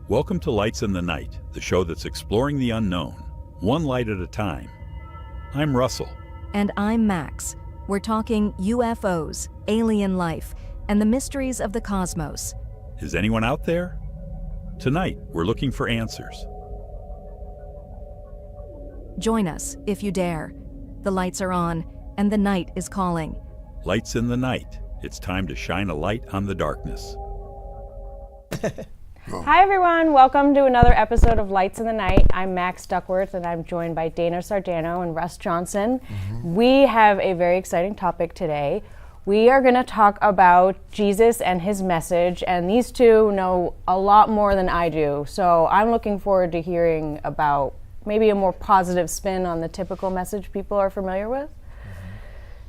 Welcome to Lights in the Night, the show that's exploring the unknown, one light at a time. I'm Russell. And I'm Max. We're talking UFOs, alien life, and the mysteries of the cosmos. Is anyone out there? Tonight, we're looking for answers. Join us, if you dare. The lights are on, and the night is calling. Lights in the Night. It's time to shine a light on the darkness. Hi everyone, welcome to another episode of Lights in the Night. I'm Max Duckworth and I'm joined by Dana Sardano and Russ Johnson. We have a very exciting topic today. We are going to talk about Jesus and his message, and these two know a lot more than I do, so I'm looking forward to hearing about maybe a more positive spin on the typical message people are familiar with.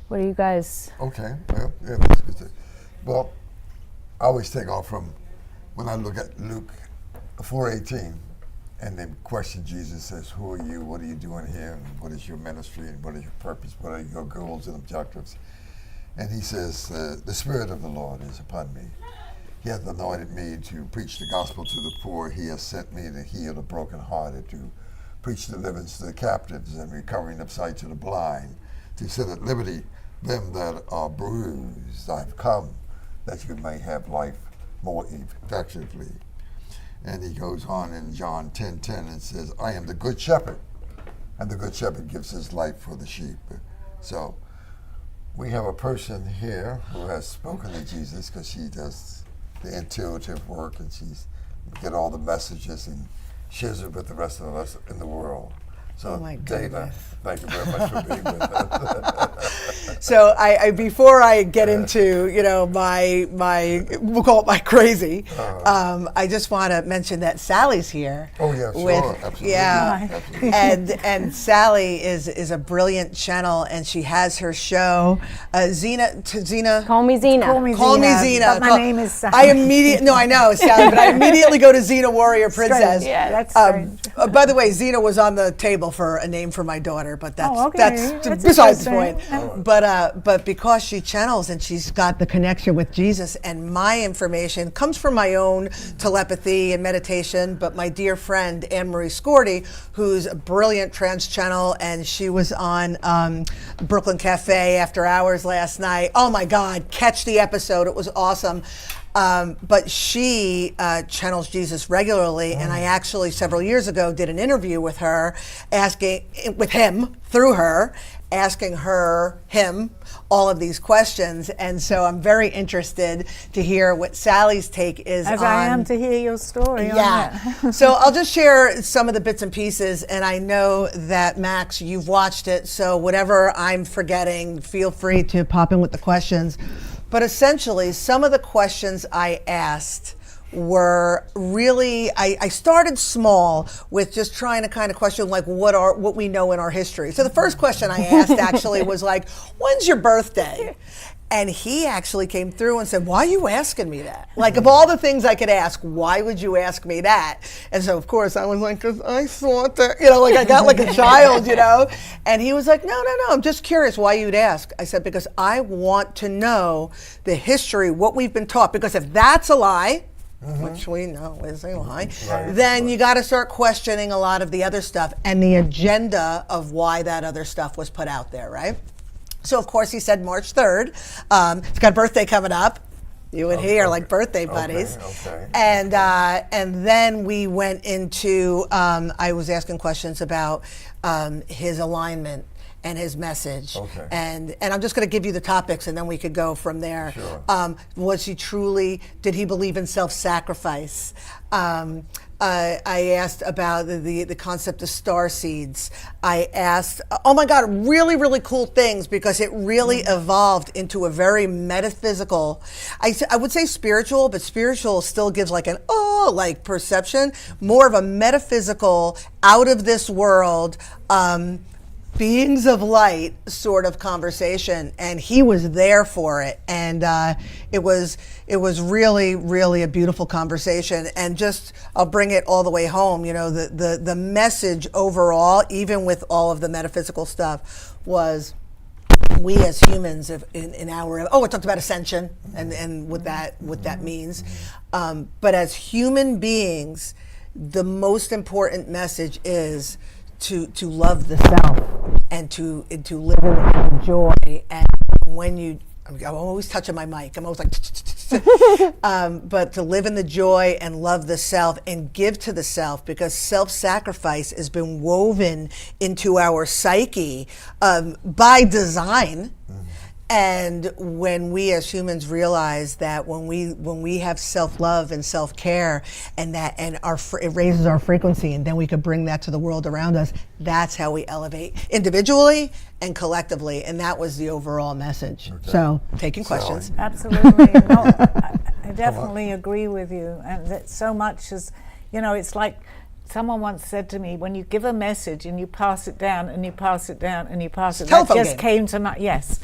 What do you guys? Okay, well, yeah, that's good. Well, I always take off from when I look at Luke 4:18, and then question Jesus says, "Who are you? What are you doing here? And what is your ministry? And what is your purpose? What are your goals and objectives?" And he says, "The Spirit of the Lord is upon me. He hath anointed me to preach the gospel to the poor. He has sent me to heal the brokenhearted, to preach deliverance to the captives, and recovering of sight to the blind, to set at liberty them that are bruised. I've come that you may have life more effectively." And he goes on in John 10:10 and says, "I am the good shepherd, and the good shepherd gives his life for the sheep." So we have a person here who has spoken to Jesus because she does the intuitive work and she's get all the messages and shares it with the rest of us in the world. So, Dana, thank you very much for being with us. So, I before I get into my we'll call it my crazy, I just want to mention that Sally's here. Oh yeah, sure, absolutely. Yeah, absolutely. and Sally is a brilliant channel, and she has her show. Zena. Call me Zena. Call me Zena. But my name is Sally. I know Sally, but I immediately go to Zena Warrior Princess. Yeah, that's strange. By the way, Zena was on the table for a name for my daughter, but that's That's besides the point. interesting. But because she channels and she's got the connection with Jesus, and my information comes from my own telepathy and meditation, but my dear friend Anne-Marie Scorti, who's a brilliant trans channel, and she was on Brooklyn Cafe After Hours last night. Oh my God, catch the episode. It was awesome. But she channels Jesus regularly, and I actually several years ago did an interview with her, asking him all of these questions, and so I'm very interested to hear what Sally's take is As on. I am to hear your story. on Yeah. that. So I'll just share some of the bits and pieces, and I know that Max, you've watched it, so whatever I'm forgetting, feel free to pop in with the questions. But essentially, some of the questions I asked were really, I started small with just trying to kind of question like what we know in our history. So the first question I asked actually was like, when's your birthday? And he actually came through and said, "Why are you asking me that? Like, of all the things I could ask, why would you ask me that?" And so, of course, I was like, "Because I thought that," like I got like a child, And he was like, "No, I'm just curious why you'd ask." I said, "Because I want to know the history, what we've been taught. Because if that's a lie," which we know is a lie, then you got to start questioning a lot of the other stuff and the agenda of why that other stuff was put out there, right? So, of course, he said March 3rd. He's got a birthday coming up. You and he are like birthday buddies. Okay. And then we went into, I was asking questions about his alignment and his message. Okay. And I'm just going to give you the topics, and then we could go from there. Sure. Did he believe in self-sacrifice? I asked about the concept of star seeds. I asked, oh my God, really, really cool things, because it really evolved into a very metaphysical, I would say spiritual, but spiritual still gives like perception, more of a metaphysical, out of this world, beings of light sort of conversation, and he was there for it, and it was really, really a beautiful conversation. And just, I'll bring it all the way home, the message overall, even with all of the metaphysical stuff, was we as humans in our, it talked about ascension and what that means, but as human beings, the most important message is to love the self and to live in joy. And when you, I'm always touching my mic. I'm always like, but to live in the joy and love the self and give to the self, because self-sacrifice has been woven into our psyche by design. And when we as humans realize that when we have self-love and self-care and that it raises our frequency, and then we could bring that to the world around us, that's how we elevate individually and collectively. And that was the overall message. Okay. So, taking questions. Absolutely. No, I definitely agree with you. And that so much is, it's like someone once said to me, when you give a message and you pass it down and you pass it down and you pass it down, that just came to my, yes.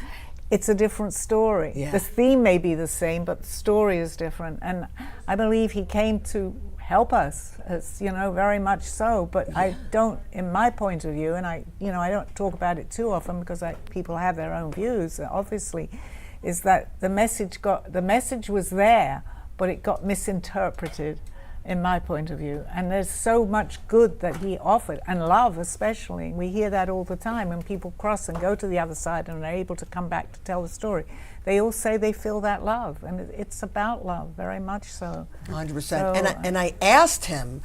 It's a different story. Yeah. The theme may be the same, but the story is different. And I believe he came to help us, as, very much so. But I don't, in my point of view, and I don't talk about it too often because people have their own views, obviously, is that the message was there, but it got misinterpreted, in my point of view. And there's so much good that he offered, and love especially. We hear that all the time when people cross and go to the other side and are able to come back to tell the story. They all say they feel that love, and it's about love, very much so. 100%. So, and I asked him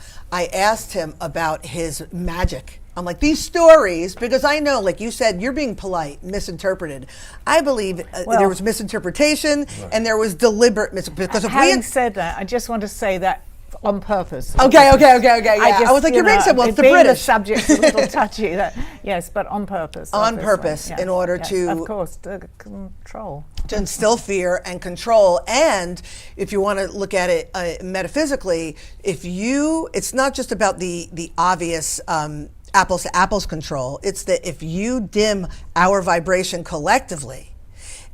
about his magic. I'm like, these stories, because I know, like you said, you're being polite, misinterpreted. I believe there was misinterpretation and there was deliberate misinterpretation. Having said that, I just want to say that on purpose. Okay. Yeah. I was like, you're being said, well, it's the being British. The subject's a little touchy. Yes, but on purpose. On purpose, yes, in order to, of course, to control. To instill fear and control. And if you want to look at it metaphysically, it's not just about the obvious apples to apples control. It's that if you dim our vibration collectively,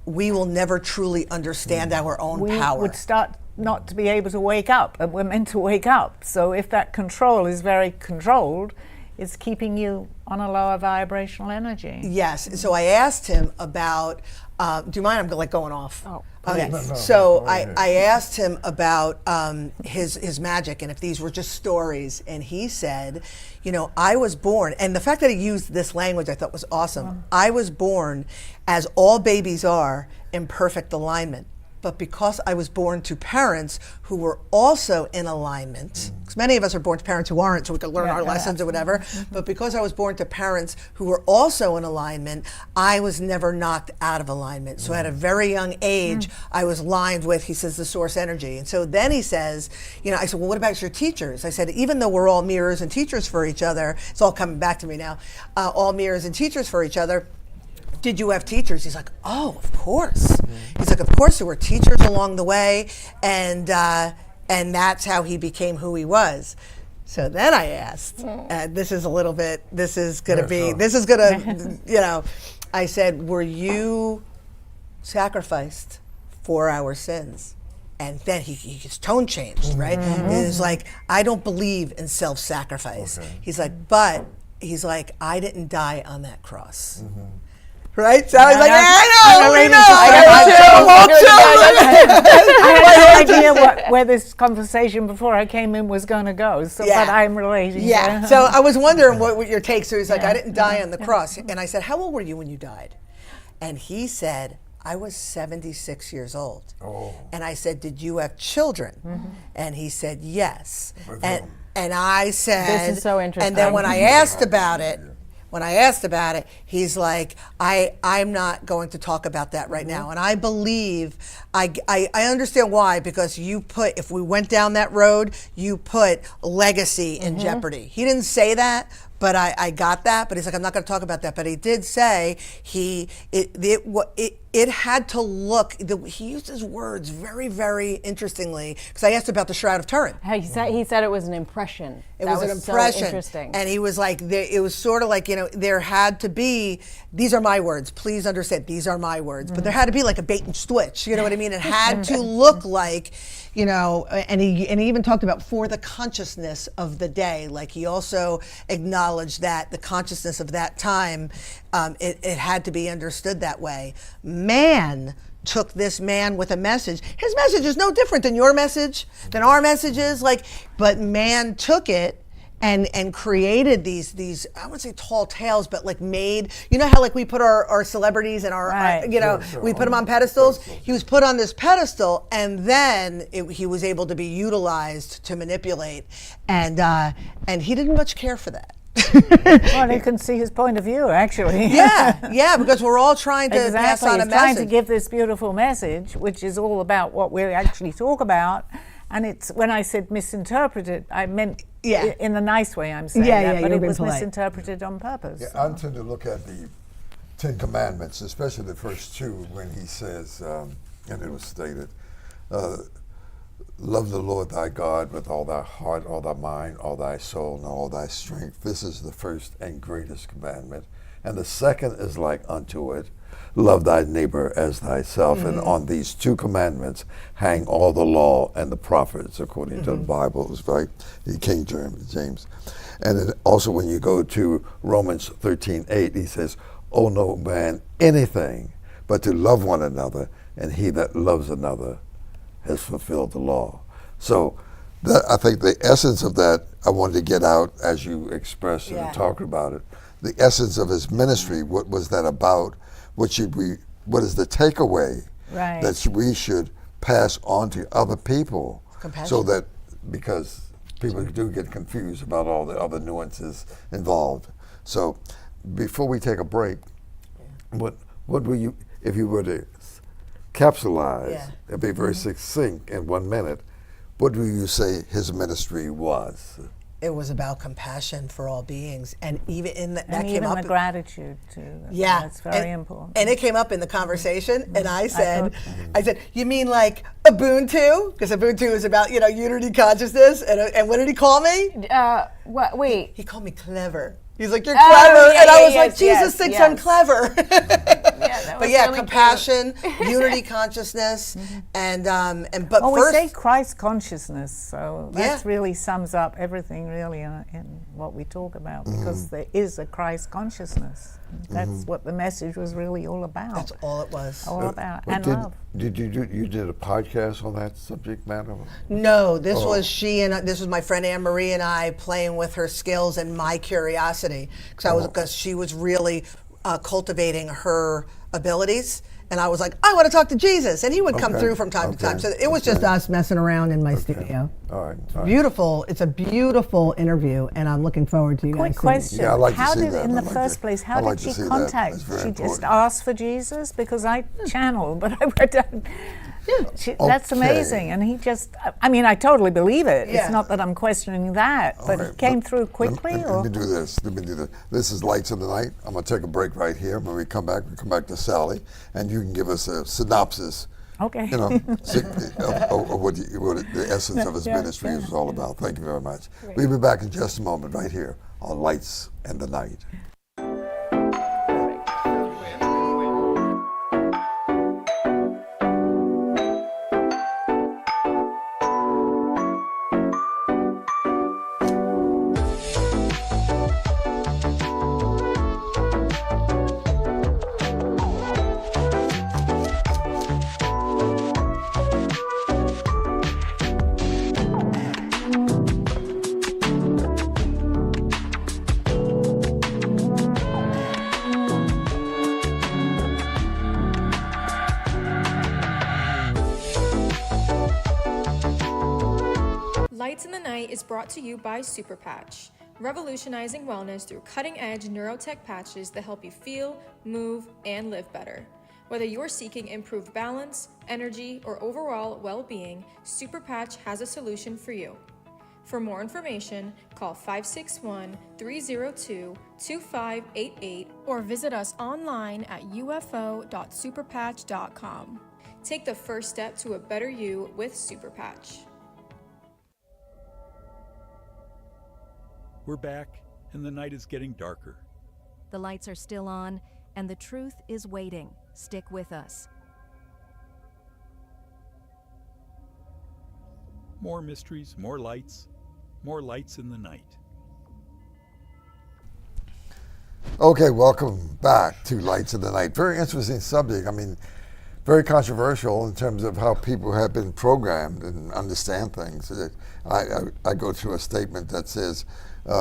we will never truly understand our own power. We would start not to be able to wake up, and we're meant to wake up. So if that control is very controlled, it's keeping you on a lower vibrational energy. Yes. So I asked him about, do you mind? I'm like going off. Oh. Okay. Yes. So I asked him about his magic and if these were just stories, and he said, I was born, and the fact that he used this language I thought was awesome. I was born, as all babies are, in perfect alignment. But because I was born to parents who were also in alignment, because many of us are born to parents who aren't, so we could learn our lessons or whatever, but because I was born to parents who were also in alignment, I was never knocked out of alignment. So at a very young age, I was lined with, he says, the source energy. And so then he says, I said, well, what about your teachers? I said, even though we're all mirrors and teachers for each other, it's all coming back to me now, all mirrors and teachers for each other, did you have teachers? He's like, oh, of course. He's like, of course there were teachers along the way, and that's how he became who he was. So then I asked, this is gonna, I said, were you sacrificed for our sins? And then his tone changed, right? It was like, I don't believe in self-sacrifice. Okay. He's like, I didn't die on that cross. Right? So I was like, I had no idea where this conversation before I came in was going to go, but I'm relating. Yeah. So I was wondering what your take. So he's like, I didn't die on the cross. And I said, how old were you when you died? And he said, I was 76 years old. Oh. And I said, did you have children? And he said, yes. And I said, this is so interesting. And then when I asked about it, he's like, I'm not going to talk about that right now. And I believe, I understand why, because if we went down that road, you put legacy in jeopardy. He didn't say that, but I got that. But he's like, I'm not going to talk about that. But he did say it had to look. He used his words very, very interestingly, because I asked about the Shroud of Turin. He said it was an impression. It was an impression. So interesting. And he was like, it was sort of like, there had to be. These are my words. Please understand. These are my words. But there had to be like a bait and switch. You know what I mean? It had to look like. And he even talked about for the consciousness of the day. Like he also acknowledged that the consciousness of that time, it had to be understood that way. Man took this man with a message. His message is no different than your message, than our messages. Like, but man took it and created these I wouldn't say tall tales, but like made, you know how like we put our celebrities and Right. you know, we put them on pedestals. He was put on this pedestal, and then he was able to be utilized to manipulate, and he didn't much care for that. Well, you can see his point of view, actually. Yeah, because we're all trying to pass Exactly. on a He's trying to message. give this beautiful message, which is all about what we actually talk about. And it's, when I said misinterpreted, I meant in the nice way I'm saying that, but it was misinterpreted on purpose. Yeah, I tend to look at the Ten Commandments, especially the first two, when he says, and it was stated, love the Lord thy God with all thy heart, all thy mind, all thy soul, and all thy strength. This is the first and greatest commandment. And the second is like unto it, love thy neighbor as thyself. And on these two commandments hang all the law and the prophets, according to the Bible, right? The King James. And then also when you go to Romans 13:8, he says, owe no man anything but to love one another, and he that loves another has fulfilled the law. So that, I think the essence of that I wanted to get out as you expressed and talked about it. The essence of his ministry, what was that about? What is the takeaway that we should pass on to other people? So that, because people do get confused about all the other nuances involved. So before we take a break, what will you, if you were to capsulize and be very succinct in 1 minute, what do you say his ministry was? It was about compassion for all beings, and even in that And came even up. the gratitude too. Yeah, That's very important. And it came up in the conversation, and I said, you mean like Ubuntu? Because Ubuntu is about, you know, unity consciousness. And what did he call me? What? Wait. He called me clever. He's like, you're clever, and I was like, Jesus thinks I'm clever. But yeah, really compassion, unity consciousness, and but we first, say Christ consciousness, so that really sums up everything really in what we talk about, because there is a Christ consciousness. That's what the message was really all about. that's all it was. All about, and love. You did a podcast on that subject matter? No, this was this was my friend Anne Marie and I playing with her skills and my curiosity, because she was really cultivating her abilities, and I was like, I want to talk to Jesus, and he would come through from time to time. So it was just us messing around in my studio. All right. Beautiful. It's a beautiful interview, and I'm looking forward to you Quick guys. question. Yeah, I'd like to how see did, that. in the I'd like first to- place, I'd how like did to she see that. contact? That's very She just important. asked for Jesus? Because I channeled, but I don't. That's amazing. And he just, I mean, I totally believe it. Yeah. It's not that I'm questioning that, but right, it came but through quickly? Let me do this. This is Lights in the Night. I'm going to take a break right here. When we come back to Sally, and you can give us a synopsis. Okay. You know, of what the essence of his ministry is all about. Thank you very much. We'll be back in just a moment right here on Lights in the Night. Lights in the Night is brought to you by Super Patch, revolutionizing wellness through cutting-edge neurotech patches that help you feel, move, and live better. Whether you're seeking improved balance, energy, or overall well-being, Super Patch has a solution for you. For more information, call 561-302-2588 or visit us online at ufo.superpatch.com. Take the first step to a better you with Super Patch. We're back, and the night is getting darker. The lights are still on, and the truth is waiting. Stick with us. More mysteries, more lights in the night. Okay, welcome back to Lights in the Night. Very interesting subject. I mean, very controversial in terms of how people have been programmed and understand things. I go through a statement that says,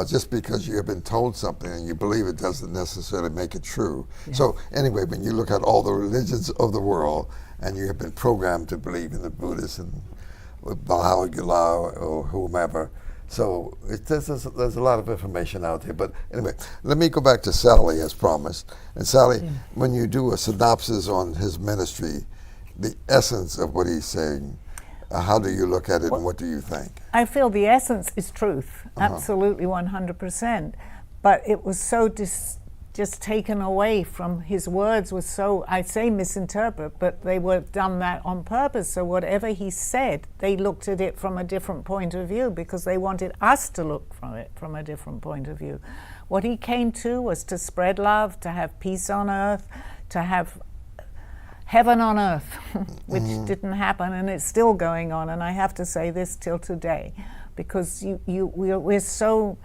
just because you have been told something and you believe it doesn't necessarily make it true. Yeah. So anyway, when you look at all the religions of the world and you have been programmed to believe in the Buddhists and Valhalla or whomever, so there's a lot of information out there. But anyway, let me go back to Sally as promised. And Sally, when you do a synopsis on his ministry, the essence of what he's saying, how do you look at it and what do you think? I feel the essence is truth, absolutely 100%. But it was so just taken away from his words was so, I say misinterpret, but they were done that on purpose. So whatever he said, they looked at it from a different point of view because they wanted us to look from it from a different point of view. What he came to was to spread love, to have peace on earth, to have heaven on earth, which didn't happen, and it's still going on. And I have to say this till today, because we're so,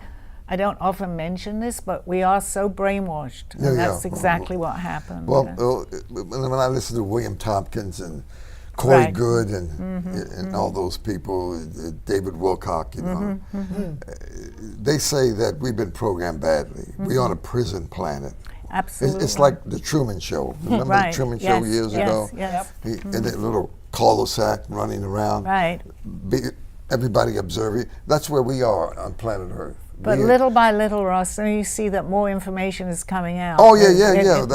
I don't often mention this, but we are so brainwashed, and that's exactly what happened. Well, when I listen to William Tompkins and Corey Good and all those people, David Wilcock, you know, they say that we've been programmed badly. We're on a prison planet. Absolutely. It's like the Truman Show. Remember the Truman Show years ago? Yes. In that little cul-de-sac running around. Right. Everybody observing. That's where we are on planet Earth. But little by little, Ross, and you see that more information is coming out. Oh yeah.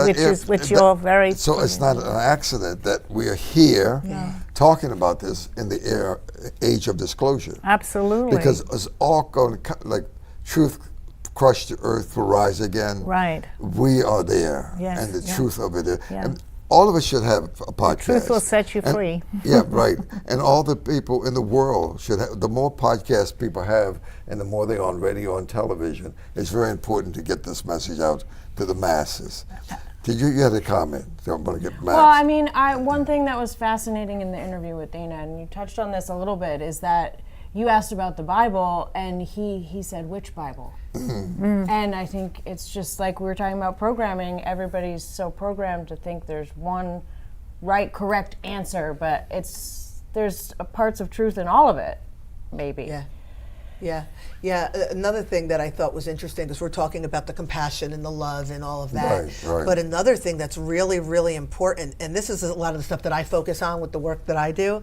Which you're very. So it's not an accident that we are here talking about this in the age of disclosure. Absolutely. Because it's all going to, like, truth crushed the earth will rise again. Right. We are there, and the truth of it. And all of us should have a podcast. The truth will set you free. Yeah, right. And all the people in the world should have. The more podcasts people have, and the more they're on radio and television, it's very important to get this message out to the masses. Did you had a comment? I want to get Max. Well, I mean, one thing that was fascinating in the interview with Dana, and you touched on this a little bit, is that you asked about the Bible, and he said, which Bible? And I think it's just like we were talking about programming. Everybody's so programmed to think there's one right, correct answer, but there's parts of truth in all of it, maybe. Yeah. Another thing that I thought was interesting, because we're talking about the compassion and the love and all of that. Right. But another thing that's really, really important, and this is a lot of the stuff that I focus on with the work that I do,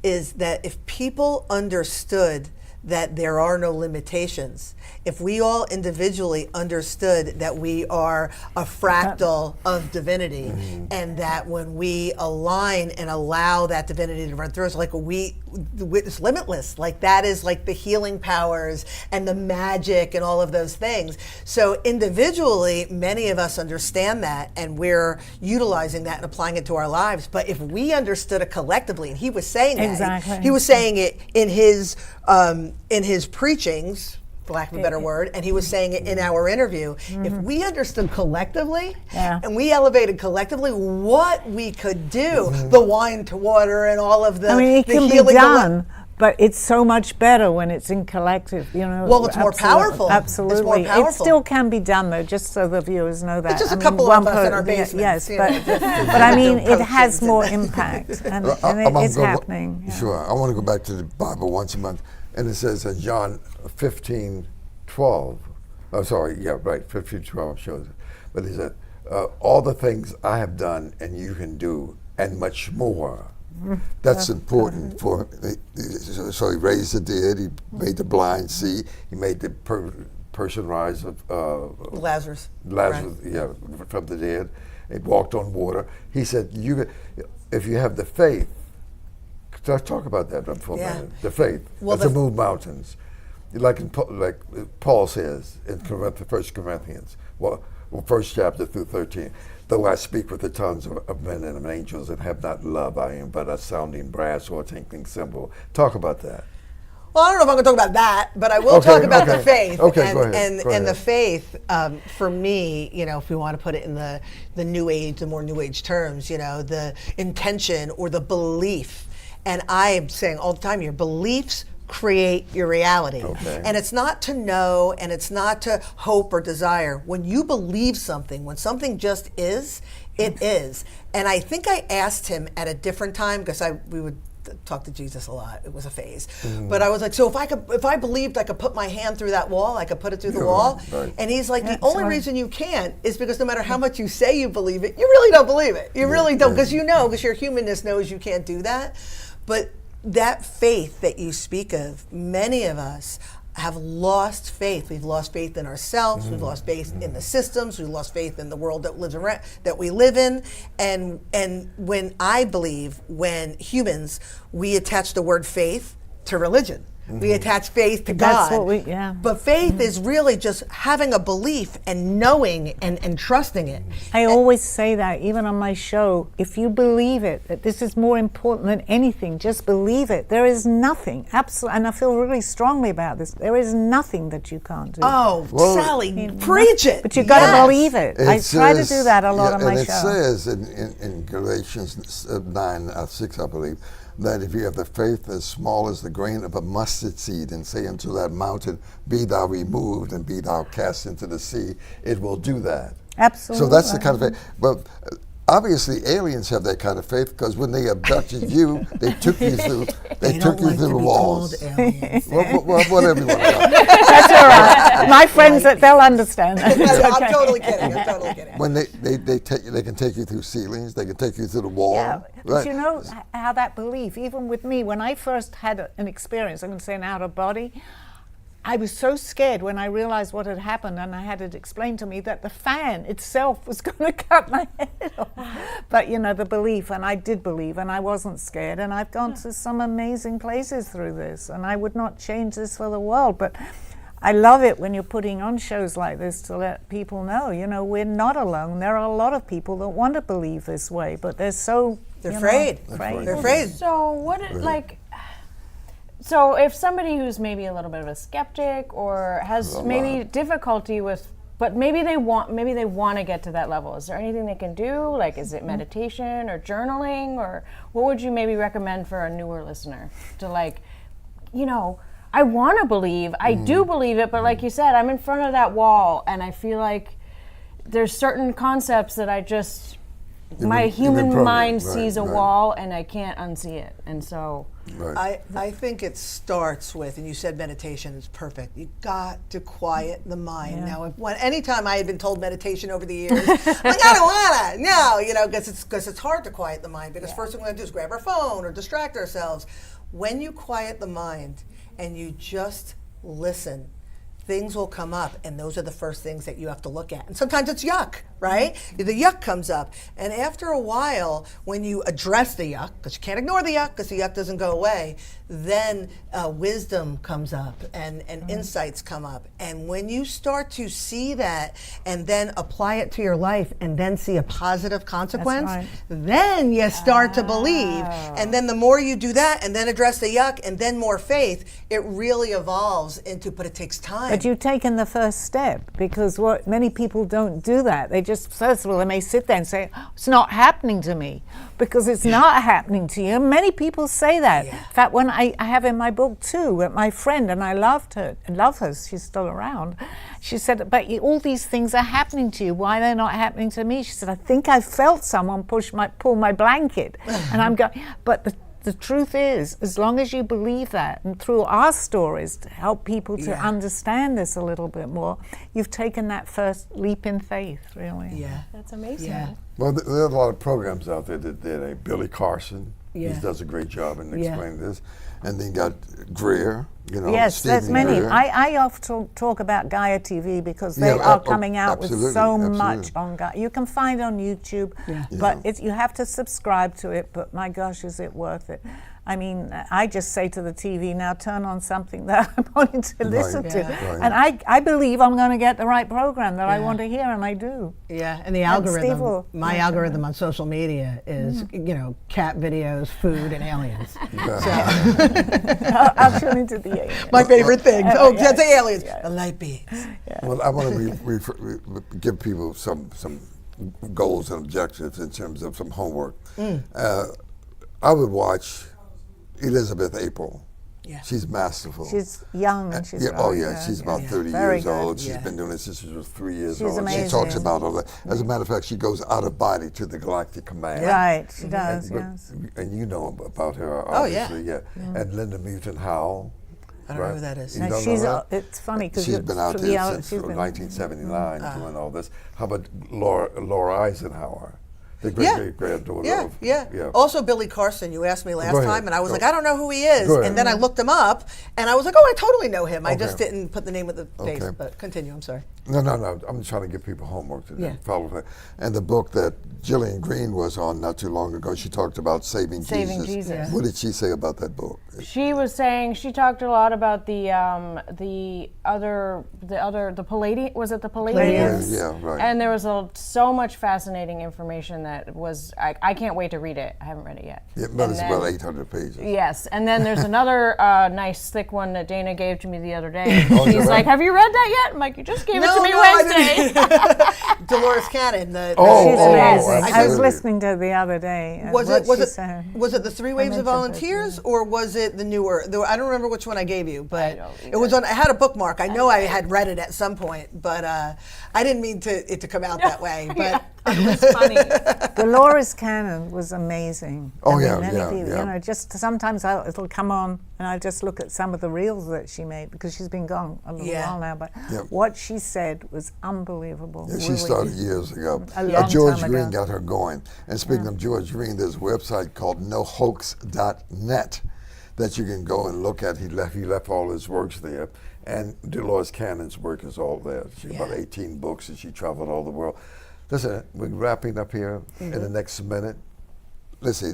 is that if people understood that there are no limitations, if we all individually understood that we are a fractal of divinity, and that when we align and allow that divinity to run through us, like it's limitless. Like that is like the healing powers and the magic and all of those things. So individually, many of us understand that, and we're utilizing that and applying it to our lives. But if we understood it collectively, and he was saying that, he was saying it in his preachings, for lack of a better word, and he was saying it in our interview. If we understood collectively, and we elevated collectively what we could do, the wine to water and all of the it can be done, but it's so much better when it's in collective, you know. Well, it's more powerful. Absolutely. It's more powerful. It still can be done, though, just so the viewers know that. It's just a couple of us in our basement. Yes, but I mean, it has more impact, and it's happening. Sure. I want to go back to the Bible once a month. And it says in John 15:12, 15:12 shows it. But he said, all the things I have done and you can do, and much more. That's important for, so he raised the dead, he made the blind see, he made the person rise of Lazarus, from the dead. He walked on water. He said, if you have the faith, let's talk about that for a minute. The faith to move mountains, like Paul says in 1 Corinthians, first chapter through 13. Though I speak with the tongues of men and of angels and have not love, I am but a sounding brass or a tinkling cymbal. Talk about that. Well, I don't know if I'm going to talk about that, but I will talk about the faith. Okay, and, go ahead. And the faith, for me, you know, if we want to put it in the New Age, the more New Age terms, you know, the intention or the belief. And I am saying all the time here, beliefs create your reality. Okay. And it's not to know, and it's not to hope or desire. When you believe something, when something just is, it is. And I think I asked him at a different time, because we would talk to Jesus a lot. It was a phase. But I was like, so if I believed I could put my hand through that wall, I could put it through the wall. Right. And he's like, the only reason you can't is because no matter how much you say you believe it, you really don't believe it. You really don't, because because your humanness knows you can't do that. But that faith that you speak of, many of us have lost faith. We've lost faith in ourselves. We've lost faith in the systems. We've lost faith in the world that we live in. And when humans, we attach the word faith to religion. We attach faith to That's God. what But faith is really just having a belief and knowing and trusting it. I always say that, even on my show, if you believe it, that this is more important than anything, just believe it. There is nothing, absolutely, and I feel really strongly about this, there is nothing that you can't do. Oh, Well, Sally, preach it. But you've got to Yes. believe it. I try to do that a lot on my and show. it says in Galatians 9:6, I believe, that if you have the faith as small as the grain of a mustard seed and say unto that mountain, be thou removed and be thou cast into the sea, it will do that. Absolutely. So that's the kind of faith. But obviously aliens have that kind of faith, because when they abducted you, they took you through the walls. Whatever you want to call it. That's all right. My friends, they'll understand that. I'm totally kidding. When they can take you through ceilings, they can take you through the wall. Yeah, but Right. you know how that belief, even with me, when I first had an experience, I'm going to say an out of body, I was so scared when I realized what had happened, and I had it explained to me that the fan itself was going to cut my head off. But the belief, and I did believe, and I wasn't scared, and I've gone to some amazing places through this, and I would not change this for the world. But I love it when you're putting on shows like this to let people know, we're not alone. There are a lot of people that want to believe this way, but they're so They're afraid. afraid. They're afraid. So so if somebody who's maybe a little bit of a skeptic or has maybe difficulty with, but maybe they want to get to that level, is there anything they can do? Like, is it meditation or journaling, or what would you maybe recommend for a newer listener to, like, I want to believe, I do believe it, but like you said, I'm in front of that wall and I feel like there's certain concepts that I just, my human mind sees a wall and I can't unsee it. And so I think it starts with, and you said meditation is perfect, you got to quiet the mind. Yeah. Now, anytime I had been told meditation over the years, like, I don't want to, no, because it's hard to quiet the mind, because first thing we're going to do is grab our phone or distract ourselves. When you quiet the mind and you just listen, things will come up, and those are the first things that you have to look at. And sometimes it's yuck, right? The yuck comes up. And after a while, when you address the yuck, because you can't ignore the yuck, because the yuck doesn't go away, then wisdom comes up and insights come up. And when you start to see that and then apply it to your life and then see a positive consequence, right. then you start to believe. And then the more you do that and then address the yuck and then more faith, it really evolves into, but it takes time. But you've taken the first step, because what many people don't do that. They just, first of all, they may sit there and say, it's not happening to me, because it's not happening to you. Many people say that. Yeah. In fact, when I have in my book too, my friend, and I love her, she's still around, she said, but all these things are happening to you. Why they're not happening to me? She said, I think I felt someone pull my blanket. And I'm going, but the truth is, as long as you believe that, and through our stories to help people to understand this a little bit more, you've taken that first leap in faith, really. Yeah. that's amazing. Yeah. Well, there are a lot of programs out there that did Billy Carson. Yeah. He does a great job in Yeah. explaining this. And then you got Greer, Yes, Stephen there's many. Greer. I often talk about Gaia TV because they Yeah, are coming out with absolutely, so absolutely. much on Gaia. You can find on YouTube, but you have to subscribe to it. But my gosh, is it worth it? I mean, I just say to the TV, now turn on something that I'm wanting to listen to. Right. And I believe I'm going to get the right program that I want to hear, and I do. Yeah, and the And Steve algorithm, will my algorithm on social media is, cat videos, food, and aliens. I'll tune into the aliens. My favorite things. That's the aliens. Yeah. The light beings. Well, I want to give people some goals and objectives in terms of some homework. I would watch Elizabeth April Yeah. She's masterful. She's young and she's Yeah, oh yeah, she's about 30 Very years good. old. She's Yeah. been doing this since she was 3 years She's old. amazing. She talks about all that. As a matter of fact, she goes out of body to the galactic command. Right, she does, And, yes. and you know about her, Oh, yeah. obviously, yeah. And Linda Newton Howell. I don't know who that is. You No, don't she's know that? it's funny because She's been out there since 1979 doing all this. How about Laura Eisenhower, the great-granddaughter Yeah, of... yeah. Also, Billy Carson, you asked me last Go ahead. time, and I was Go. like, I don't know who he is. Go ahead. And then I looked him up, and I was like, oh, I totally know him. I just Okay. didn't put the name of the face, Okay. but continue, I'm sorry. No. I'm trying to give people homework to Yeah. follow that. And the book that Gillian Green was on not too long ago, she talked about Saving Jesus. Jesus. What did she say about that book? She was saying she talked a lot about the Palladium. Was it the Palladiums? Yeah, right. And there was so much fascinating information that was. I can't wait to read it. I haven't read it yet. Yeah, but And it's then- about 800 pages. Yes, and then there's another nice thick one that Dana gave to me the other day. Oh, She's you're like, right. "Have you read that yet?" I'm like, "You just gave it to me I Wednesday." Dolores Cannon. Oh, She's oh, amazing. I was absolutely. listening to her the other day. And Was what it was she it said. was it the Three Waves of mentioned it, Volunteers or was it the newer? I don't remember which one I gave you, but don't it was on. I had a bookmark. I know I had read it at some point, but I didn't mean it to come out that way. But It was funny. Dolores Cannon was amazing. Oh, I mean, yeah, many yeah, people, yeah. You know, just sometimes it'll come on and I just look at some of the reels that she made because she's been gone a little Yeah. while now. But Yep. what she said was unbelievable. Yeah, she really. started years ago. A long George time Green ago. got her going. And speaking of George Green, there's a website called nohoax.net that you can go and look at. He left all his works there. And Dolores Cannon's work is all there. She got about 18 books and she traveled all the world. Listen, we're wrapping up here in the next minute. Let's see,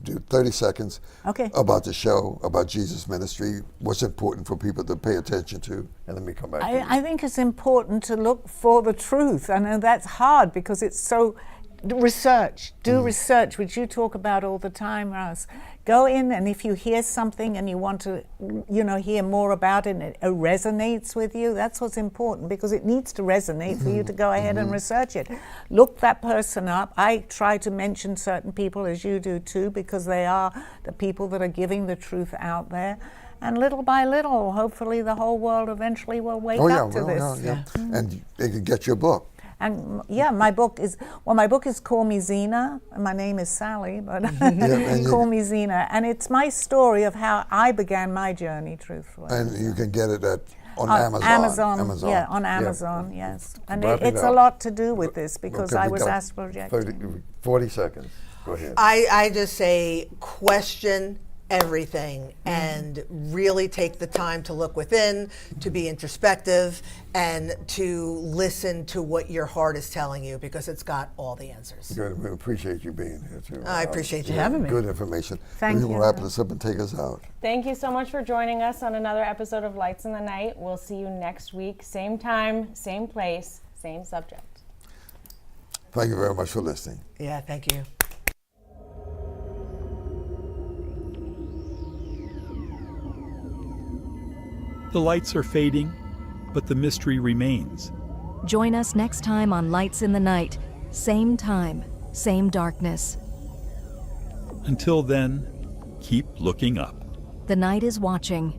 do 30 seconds Okay. about the show, about Jesus Ministry, what's important for people to pay attention to, and then we come back to you. I think it's important to look for the truth. I know that's hard because it's so research. Do research, which you talk about all the time, Russ. Go in, and if you hear something and you want to, hear more about it, and it resonates with you, that's what's important because it needs to resonate for you to go ahead and research it. Look that person up. I try to mention certain people, as you do too, because they are the people that are giving the truth out there. And little by little, hopefully the whole world eventually will wake up to this. And they can get your book. And my book is Call Me Zena, and my name is Sally, but and Call Me Zena. And it's my story of how I began my journey, truthfully. And you can get it on Amazon. Yeah, on Amazon, yes. And Wrap it it's up. a lot to do with this because Okay, I we was got asked to project. 40 seconds. Go ahead. I just say question everything and really take the time to look within, to be introspective, and to listen to what your heart is telling you because it's got all the answers. Good. We appreciate you being here, too. I appreciate you having me. Good information. Thank We you. will wrap this up and take us out. Thank you so much for joining us on another episode of Lights in the Night. We'll see you next week, same time, same place, same subject. Thank you very much for listening. Yeah, thank you. The lights are fading, but the mystery remains. Join us next time on Lights in the Night. Same time, same darkness. Until then, keep looking up. The night is watching.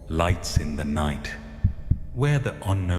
Lights in the night, where the unknown